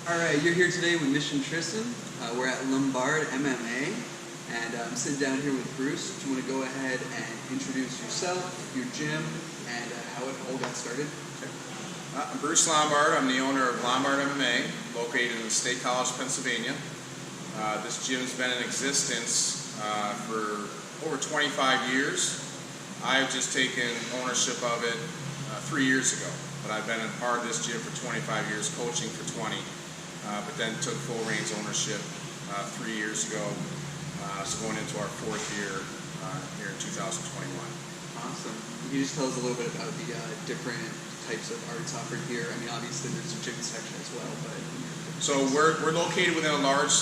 Alright, you're here today with MissionTristan. We're at Lombard MMA, and I'm sitting down here with Bruce. Do you want to go ahead and introduce yourself, your gym, and how it all got started? Okay. I'm Bruce Lombard. I'm the owner of Lombard MMA, located in State College, Pennsylvania. This gym's been in existence for over 25 years. I've just taken ownership of it 3 years ago, but I've been a part of this gym for 25 years, coaching for 20. But then took full reins ownership 3 years ago, so going into our 4th year here in 2021. Awesome. Can you just tell us a little bit about the different types of arts offered here? I mean, obviously there's a gym section as well, but... So we're located within a large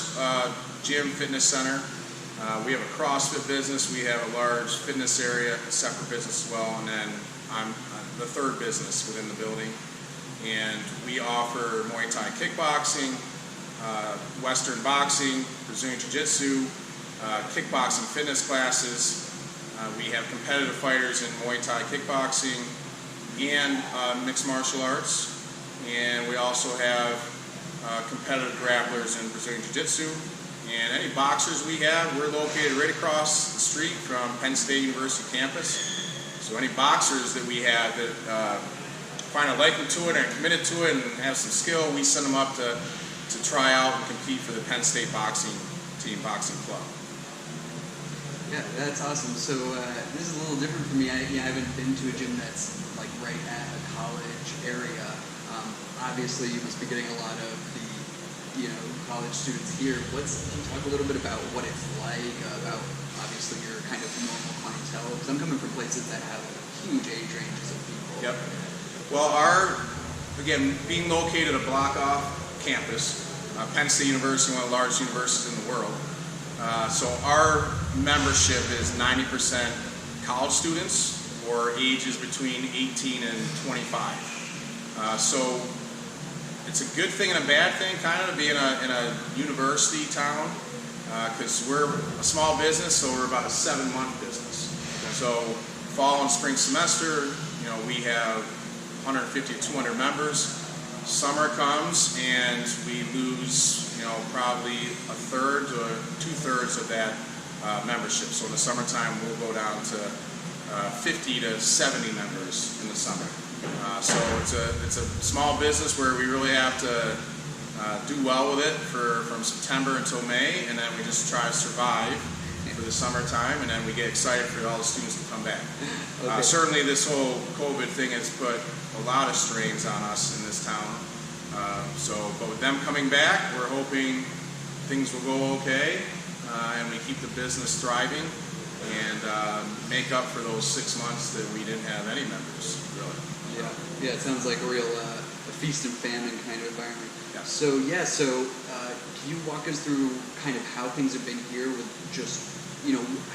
gym fitness center. We have a CrossFit business, we have a large fitness area, a separate business as well, and then I'm the third business within the building. And we offer Muay Thai kickboxing, Western boxing, Brazilian Jiu-Jitsu, kickboxing fitness classes. We have competitive fighters in Muay Thai kickboxing and mixed martial arts. And we also have competitive grapplers in Brazilian Jiu-Jitsu. And any boxers we have, we're located right across the street from Penn State University campus. So any boxers that we have that find a liking to it and committed to it and have some skill, we send them up to try out and compete for the Penn State boxing team, boxing club. Yeah, that's awesome. So this is a little different for me. I haven't been to a gym that's like right at a college area. Obviously, you must be getting a lot of the college students here. Can you talk a little bit about what it's like, about obviously your kind of normal clientele? Because I'm coming from places that have huge age ranges of people. Yep. Well, again, being located a block off campus, Penn State University, one of the largest universities in the world, so our membership is 90% college students or ages between 18 and 25. So it's a good thing and a bad thing, kind of, to be in a university town, because we're a small business, so we're about a 7-month business. So fall and spring semester, we have 150 to 200 members. Summer comes and we lose, probably a third to 2/3 of that membership. So in the summertime, we'll go down to 50 to 70 members in the summer. So it's a small business where we really have to do well with it from September until May, and then we just try to survive for the summertime, and then we get excited for all the students to come back. Okay. Certainly this whole COVID thing has put a lot of strains on us in this town. But with them coming back, we're hoping things will go okay, and we keep the business thriving and make up for those 6 months that we didn't have any members, really. Yeah, it sounds like a real a feast and famine kind of environment. Yeah. So can you walk us through kind of how things have been here with just,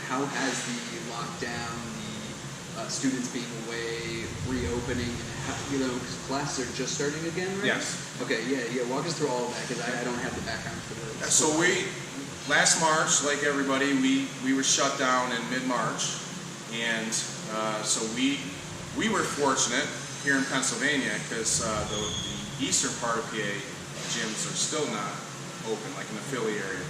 how has the lockdown, the students being away, reopening, because classes are just starting again, right? Yes. Okay, yeah. Walk us through all of that, because I don't have the background for this. So last March, like everybody, we were shut down in mid-March, and so we were fortunate here in Pennsylvania, because the eastern part of PA gyms are still not open, like in the Philly area.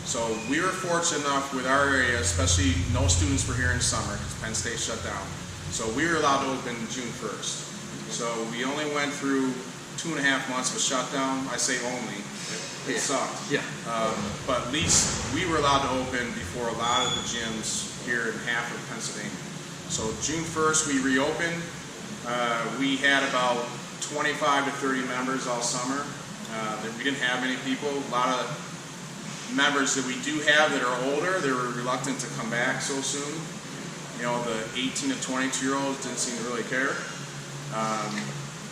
So we were fortunate enough with our area, especially no students were here in summer because Penn State shut down. So we were allowed to open June 1st. So we only went through 2.5 months of a shutdown. I say only. It sucked. Yeah. But at least we were allowed to open before a lot of the gyms here in half of Pennsylvania. So June 1st we reopened. We had about 25 to 30 members all summer. We didn't have many people. A lot of members that we do have that are older, they were reluctant to come back so soon. The 18 to 22-year-olds didn't seem to really care.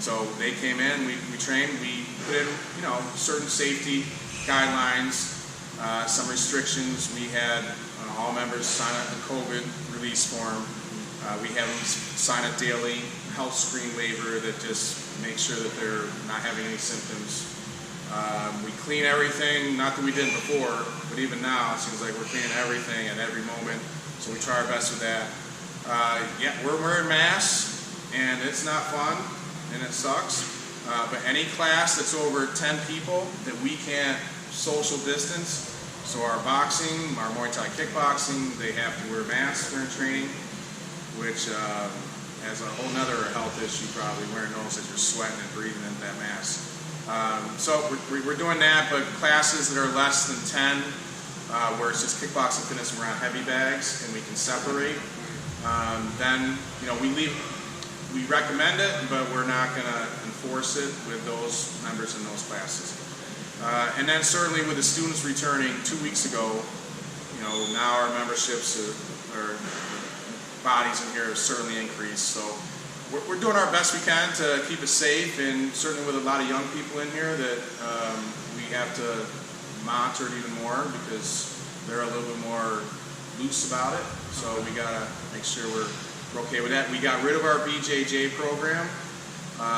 So they came in, we trained, we put in, certain safety guidelines, some restrictions. We had all members sign a COVID release form. We have them sign a daily health screen waiver that just makes sure that they're not having any symptoms. We clean everything, not that we didn't before, but even now it seems like we're cleaning everything at every moment, so we try our best with that. We're wearing masks, and it's not fun, and it sucks, But any class that's over 10 people that we can't social distance, so our boxing, our Muay Thai kickboxing, they have to wear masks during training, which has a whole nother health issue probably, wearing those as you're sweating and breathing in that mask. So we're doing that, but classes that are less than 10, where it's just kickboxing fitness and we're on heavy bags and we can separate, then we recommend it, but we're not going to enforce it with those members in those classes. And then certainly with the students returning 2 weeks ago, now our memberships or bodies in here have certainly increased. So we're doing our best we can to keep it safe, and certainly with a lot of young people in here that we have to monitor it even more because they're a little bit more loose about it. So we got to make sure we're okay with that. We got rid of our BJJ program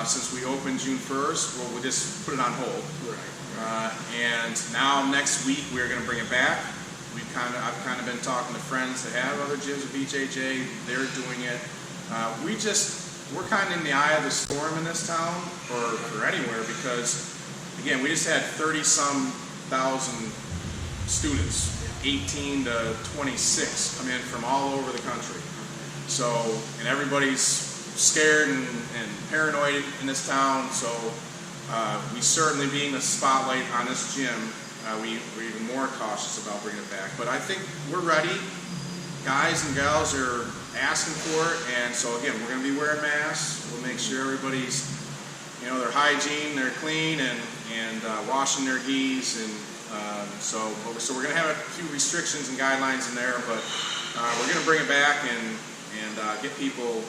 since we opened June 1st. Well, we just put it on hold. Right. And now next week we're going to bring it back. I've kind of been talking to friends that have other gyms with BJJ. They're doing it. We're kind of in the eye of the storm in this town or anywhere because, again, we just had 30-some thousand students, 18 to 26, come in from all over the country. So, and everybody's scared and paranoid in this town. So, we certainly, being the spotlight on this gym, we're even more cautious about bringing it back. But I think we're ready. Guys and gals are asking for it, and so again, we're going to be wearing masks. We'll make sure everybody's, their hygiene, they're clean, and washing their gis, and so we're going to have a few restrictions and guidelines in there, but we're going to bring it back and get people,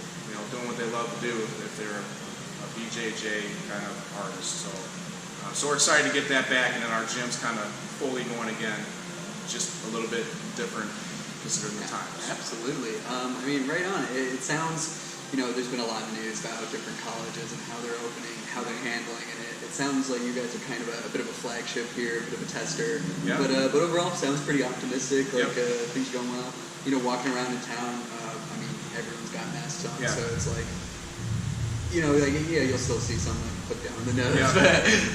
doing what they love to do if they're a BJJ kind of artist. So we're excited to get that back, and then our gym's kind of fully going again, just a little bit different considering the times. Absolutely. Right on. It sounds, there's been a lot of news about different colleges and how they're opening, how they're handling it. It sounds like you guys are kind of a bit of a flagship here, a bit of a tester. Yeah. But overall, it sounds pretty optimistic. Like things are going well. Walking around in town, everyone's got masks on, so it's like, you'll still see some put down the nose.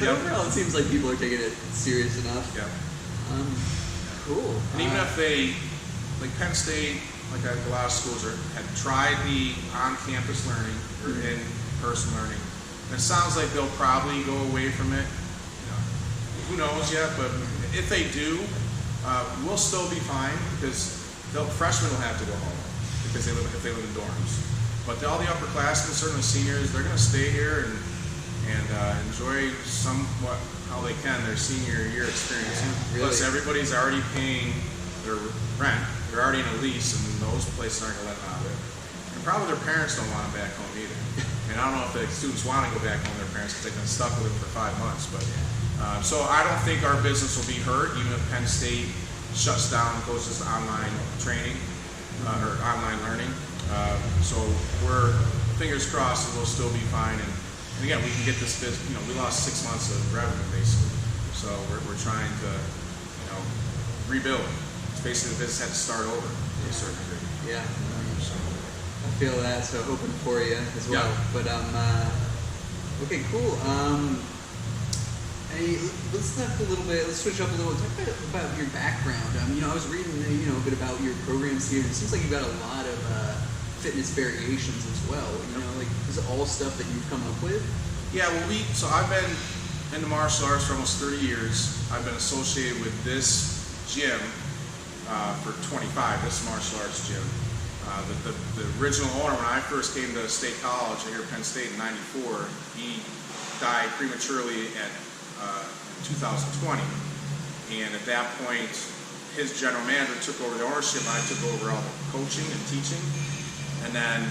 But overall, it seems like people are taking it serious enough. Yeah. Cool. And even if they, like Penn State, like a lot of schools have tried the on-campus learning or in-person learning, it sounds like they'll probably go away from it. Who knows yet? But if they do, we'll still be fine because freshmen will have to go home because if they live in dorms. But all the upperclassmen, certainly seniors, they're going to stay here and enjoy somewhat how they can their senior year experience. Yeah, really. Plus, everybody's already paying their rent. They're already in a lease, and those places aren't going to let them out of it. And probably their parents don't want them back home either. And I don't know if the students want to go back home with their parents because they've been stuck with them for 5 months. But so I don't think our business will be hurt, even if Penn State shuts down and goes to online training or online learning. So we're fingers crossed that we'll still be fine. And again, we can get this business. We lost 6 months of revenue basically. So we're trying to, rebuild. Basically, the business had to start over to a certain degree. Yeah. I feel that, so hoping for you as well. Yeah. But okay, cool. Let's talk a little bit. Let's switch up a little. Talk about your background. I was reading a bit about your programs here. It seems like you've got a lot of fitness variations as well. Is it all stuff that you've come up with? Yeah. Well, so I've been into martial arts for almost 30 years. I've been associated with this gym for 25. This martial arts gym. The original owner, when I first came to State College here at Penn State in '94, he died prematurely at 2020, and at that point, his general manager took over the ownership. I took over all the coaching and teaching, and then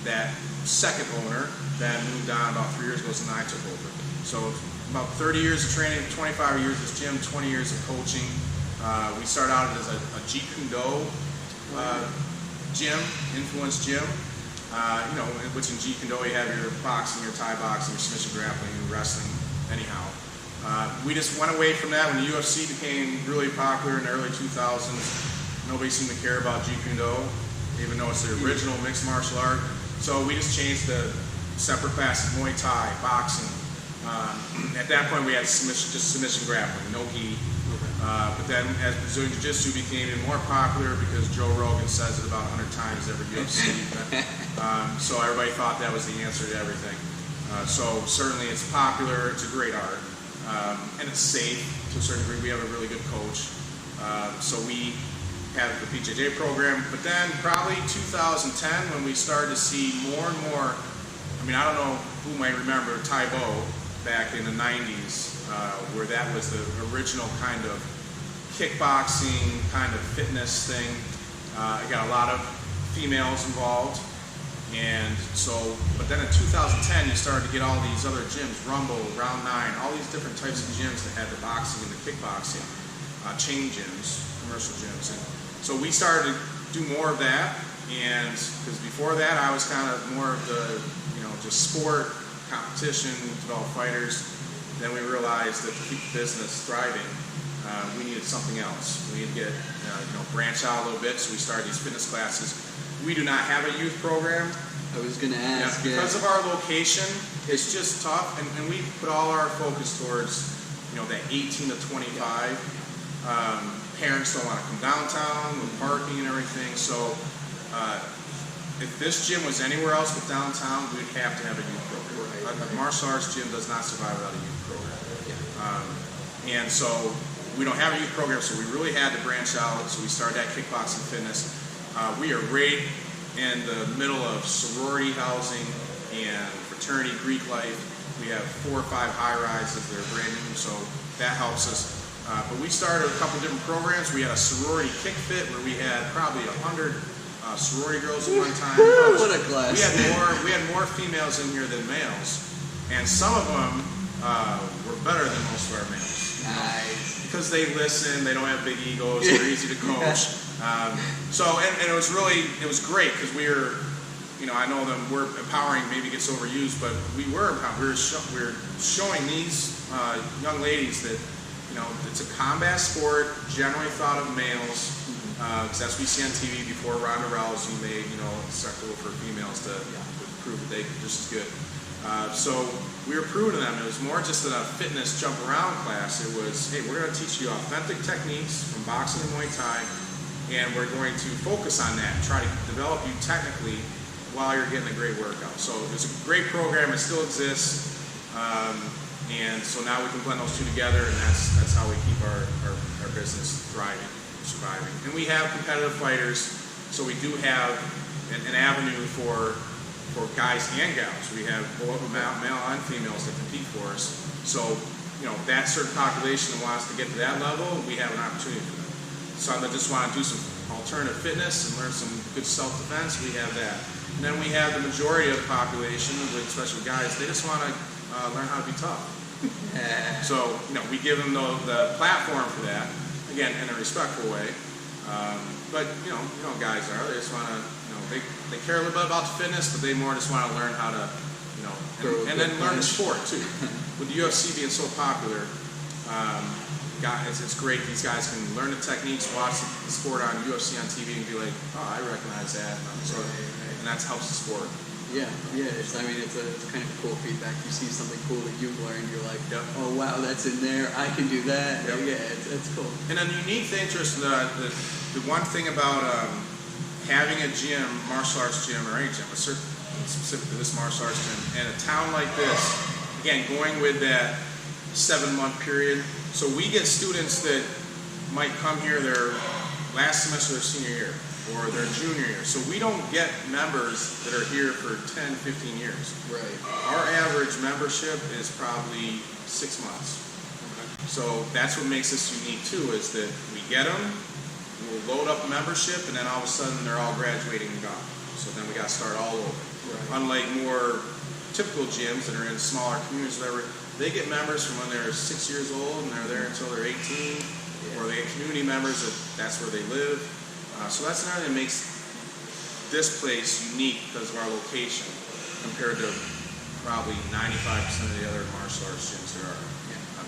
that second owner that moved on about 3 years ago, and I took over. So about 30 years of training, 25 years as gym, 20 years of coaching. We started out as a Jeet Kune Do gym, influenced gym. Which in Jeet Kune Do you have your boxing, your Thai boxing, your submission grappling, your wrestling. Anyhow, we just went away from that when the UFC became really popular in the early 2000s. Nobody seemed to care about Jeet Kune Do, even though it's the original mixed martial art. So we just changed the separate classes: Muay Thai, boxing, At that point, we had submission grappling, no gi. But then as Brazilian Jiu-Jitsu became even more popular because Joe Rogan says it about 100 times every UFC event. So everybody thought that was the answer to everything. So certainly it's popular, it's a great art, and it's safe to a certain degree. We have a really good coach. So we have the BJJ program, but then probably 2010 when we started to see more and more, I mean, I don't know who might remember Taibo back in the 90s, where that was the original kind of kickboxing, kind of fitness thing. It got a lot of females involved. And so, but then in 2010, you started to get all these other gyms, Rumble, Round 9, all these different types of gyms that had the boxing and the kickboxing, chain gyms, commercial gyms. And so we started to do more of that. And because before that, I was kind of more of the, just sport, competition, develop fighters. Then we realized that to keep the business thriving, we needed something else. We needed to get, branch out a little bit. So we started these fitness classes. We do not have a youth program. I was going to ask. Because of our location, it's just tough, and we put all our focus towards, that 18 to 25. Parents don't want to come downtown with parking and everything. So if this gym was anywhere else but downtown, we'd have to have a youth program. A martial arts gym does not survive without a youth program. And so we don't have a youth program, so we really had to branch out. So we started that kickboxing fitness. We are right in the middle of sorority housing and fraternity Greek life. We have 4 or 5 high-rises that are brand new, so that helps us. But we started a couple different programs. We had a sorority kick fit where we had probably 100 sorority girls at one time. What a class! We had more females in here than males, and some of them were better than most of our males. Nice. Because they listen, they don't have big egos, they're easy to coach. And it was great because we were, I know that we're empowering maybe gets overused, but we were showing these young ladies that, it's a combat sport, generally thought of males, because that's what we see on TV before Ronda Rousey made, acceptable for females to prove that they could just as good. So we were proving to them it was more just than a fitness jump around class. It was, hey, we're going to teach you authentic techniques from boxing and Muay Thai, and we're going to focus on that and try to develop you technically while you're getting a great workout. So it's a great program. It still exists. And so now we can blend those two together, and that's how we keep our business thriving, surviving. And we have competitive fighters, so we do have an avenue for guys and gals. We have both male and females that compete for us. So, that certain population that wants to get to that level, we have an opportunity for them. Some that just want to do some alternative fitness and learn some good self-defense, we have that. And then we have the majority of the population, especially guys, they just want to learn how to be tough. So, we give them the platform for that, again, in a respectful way. But, guys they just want to, they care a little bit about the fitness, but they more just want to learn how to, and then learn the sport, too. With the UFC being so popular, it's great. These guys can learn the techniques, watch the sport on UFC on TV, and be like, oh, I recognize that. And that helps the sport. Yeah. It's kind of cool feedback. You see something cool that you've learned, you're like, oh wow, that's in there. I can do that. Yep. Yeah, it's cool. And a unique thing, Tristan, the one thing about having a gym, martial arts gym, or any gym, specifically this martial arts gym, in a town like this, again, going with that 7-month period. So we get students that might come here their last semester of their senior year or their junior year. So we don't get members that are here for 10, 15 years. Right. Our average membership is probably 6 months. Okay. So that's what makes us unique too, is that we get them, we'll load up membership, and then all of a sudden they're all graduating and gone. So then we got to start all over. Right. Unlike more typical gyms that are in smaller communities, whatever, they get members from when they're 6 years old and they're there until they're 18, or they get community members that's where they live. So that's another thing that makes this place unique because of our location compared to probably 95% of the other martial arts gyms there are,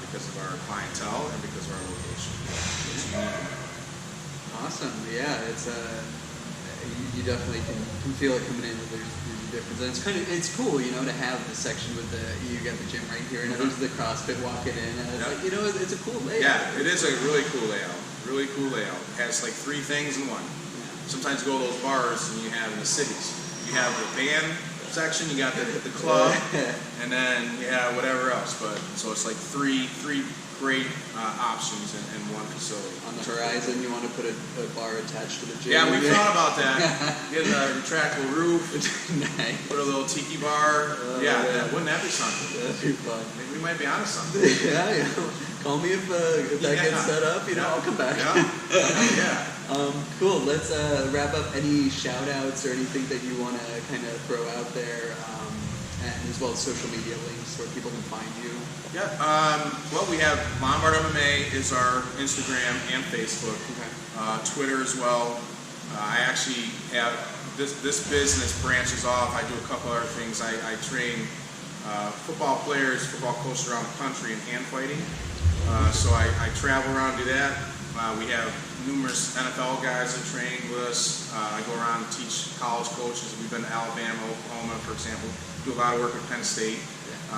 because of our clientele and because of our location. It's unique. Awesome. Yeah, you definitely can feel it coming in. That there's a difference, and it's cool, to have the section with you got the gym right here, and there's the CrossFit walking in, and it's it's a cool layout. Yeah, it is a really cool layout. Really cool layout. It has like 3 things in one. Sometimes you go to those bars and you have in the cities. You have the band section, you got the club, and then you have whatever else. But so it's like three great options in one facility. On the horizon, you want to put a bar attached to the gym. Yeah, we thought about that. Get a retractable roof, Nice. put a little tiki bar. Wouldn't that be something? That'd be fun. Maybe we might be onto something. Yeah. Call me if that gets set up. I'll come back. Yeah. Cool. Let's wrap up. Any shout outs or anything that you want to kind of throw out there, and as well as social media links where people can find you. Yeah. Well, we have Lombard MMA is our Instagram and Facebook. Okay. Twitter as well. I actually have this business branches off. I do a couple other things. I train football players, football coaches around the country in hand fighting. So I travel around and do that. We have numerous NFL guys that train with us. I go around and teach college coaches. We've been to Alabama, Oklahoma, for example. Do a lot of work with Penn State.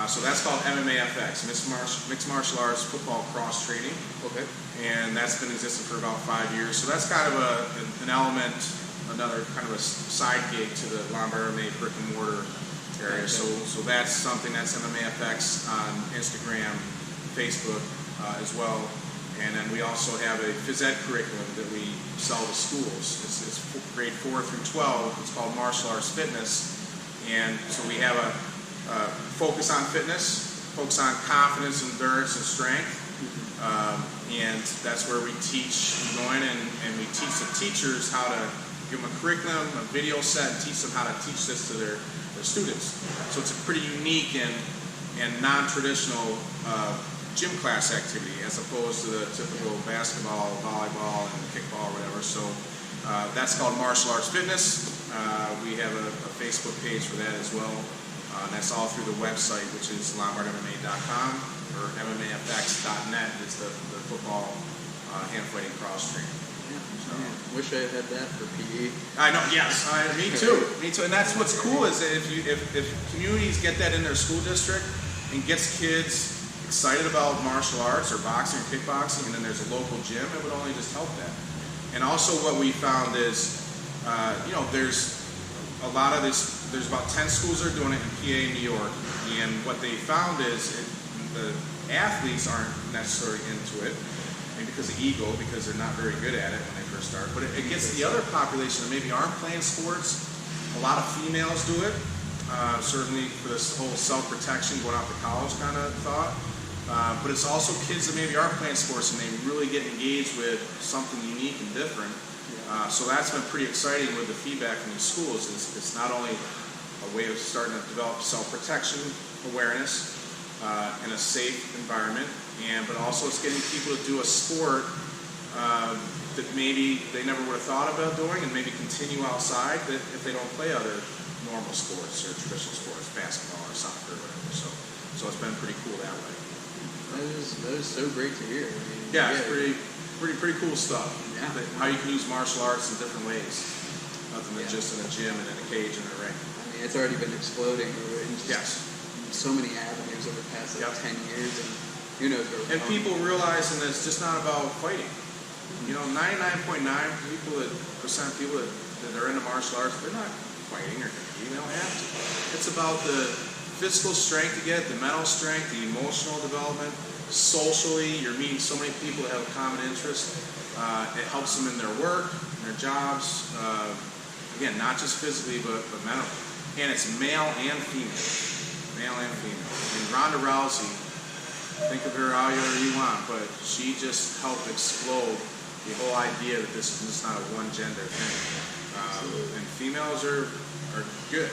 So that's called MMAFx, Mixed Martial Arts Football Cross Training. Okay. And that's been existing for about 5 years. So that's kind of an element, another kind of a side gig to the Lombard MMA brick and mortar area. So that's something that's MMAFx on Instagram, Facebook as well. And then we also have a phys ed curriculum that we sell to schools. It's grade 4 through 12. It's called Martial Arts Fitness. And so we have a focus on fitness, focus on confidence, endurance, and strength. And that's where we teach, we go in and we teach the teachers how to give them a curriculum, a video set, and teach them how to teach this to their students. So it's a pretty unique and non-traditional gym class activity as opposed to the typical basketball, volleyball, and kickball, or whatever. So that's called Martial Arts Fitness. We have a Facebook page for that as well. And that's all through the website, which is lombardmma.com or mmafx.net. It's the football hand fighting cross training. Yeah, wish I had that for PE. I know. Yes, me too. Me too. And that's what's cool is that if communities get that in their school district and gets kids excited about martial arts or boxing or kickboxing, and then there's a local gym, it would only just help that. And also, what we found is, there's a lot of this. There's about 10 schools that are doing it in PA and New York, and what they found is the athletes aren't necessarily into it, maybe because of ego, because they're not very good at it when they first start. But it gets the other population that maybe aren't playing sports. A lot of females do it, certainly for this whole self-protection, going out to college kind of thought. But it's also kids that maybe aren't playing sports and they really get engaged with something unique and different. So that's been pretty exciting with the feedback from these schools. It's not only a way of starting to develop self-protection awareness in a safe environment, but also it's getting people to do a sport that maybe they never would have thought about doing and maybe continue outside if they don't play other normal sports or traditional sports, basketball or soccer or whatever. So it's been pretty cool that way. That is so great to hear. It's pretty cool stuff. Yeah. How you can use martial arts in different ways, other than just in a gym and in a cage and a ring. I mean, it's already been exploding in so many avenues over the past 10 years, and who knows where we're going. People realizing that it's just not about fighting. 99.9% of people that are into martial arts, they're not fighting or competing. They don't have to. It's about the physical strength you get, the mental strength, the emotional development. Socially, you're meeting so many people that have a common interest. It helps them in their work, in their jobs. Again, not just physically, but mentally. And it's male and female. Male and female. And Ronda Rousey, think of her however you want, but she just helped explode the whole idea that this is not a one-gender thing. And females are good.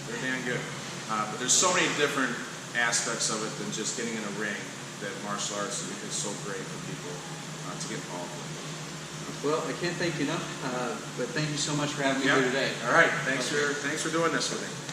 They're damn good. But there's so many different aspects of it than just getting in a ring that martial arts is so great for people to get involved with. Well, I can't thank you enough, but thank you so much for having me here today. All right. Thanks for doing this with me.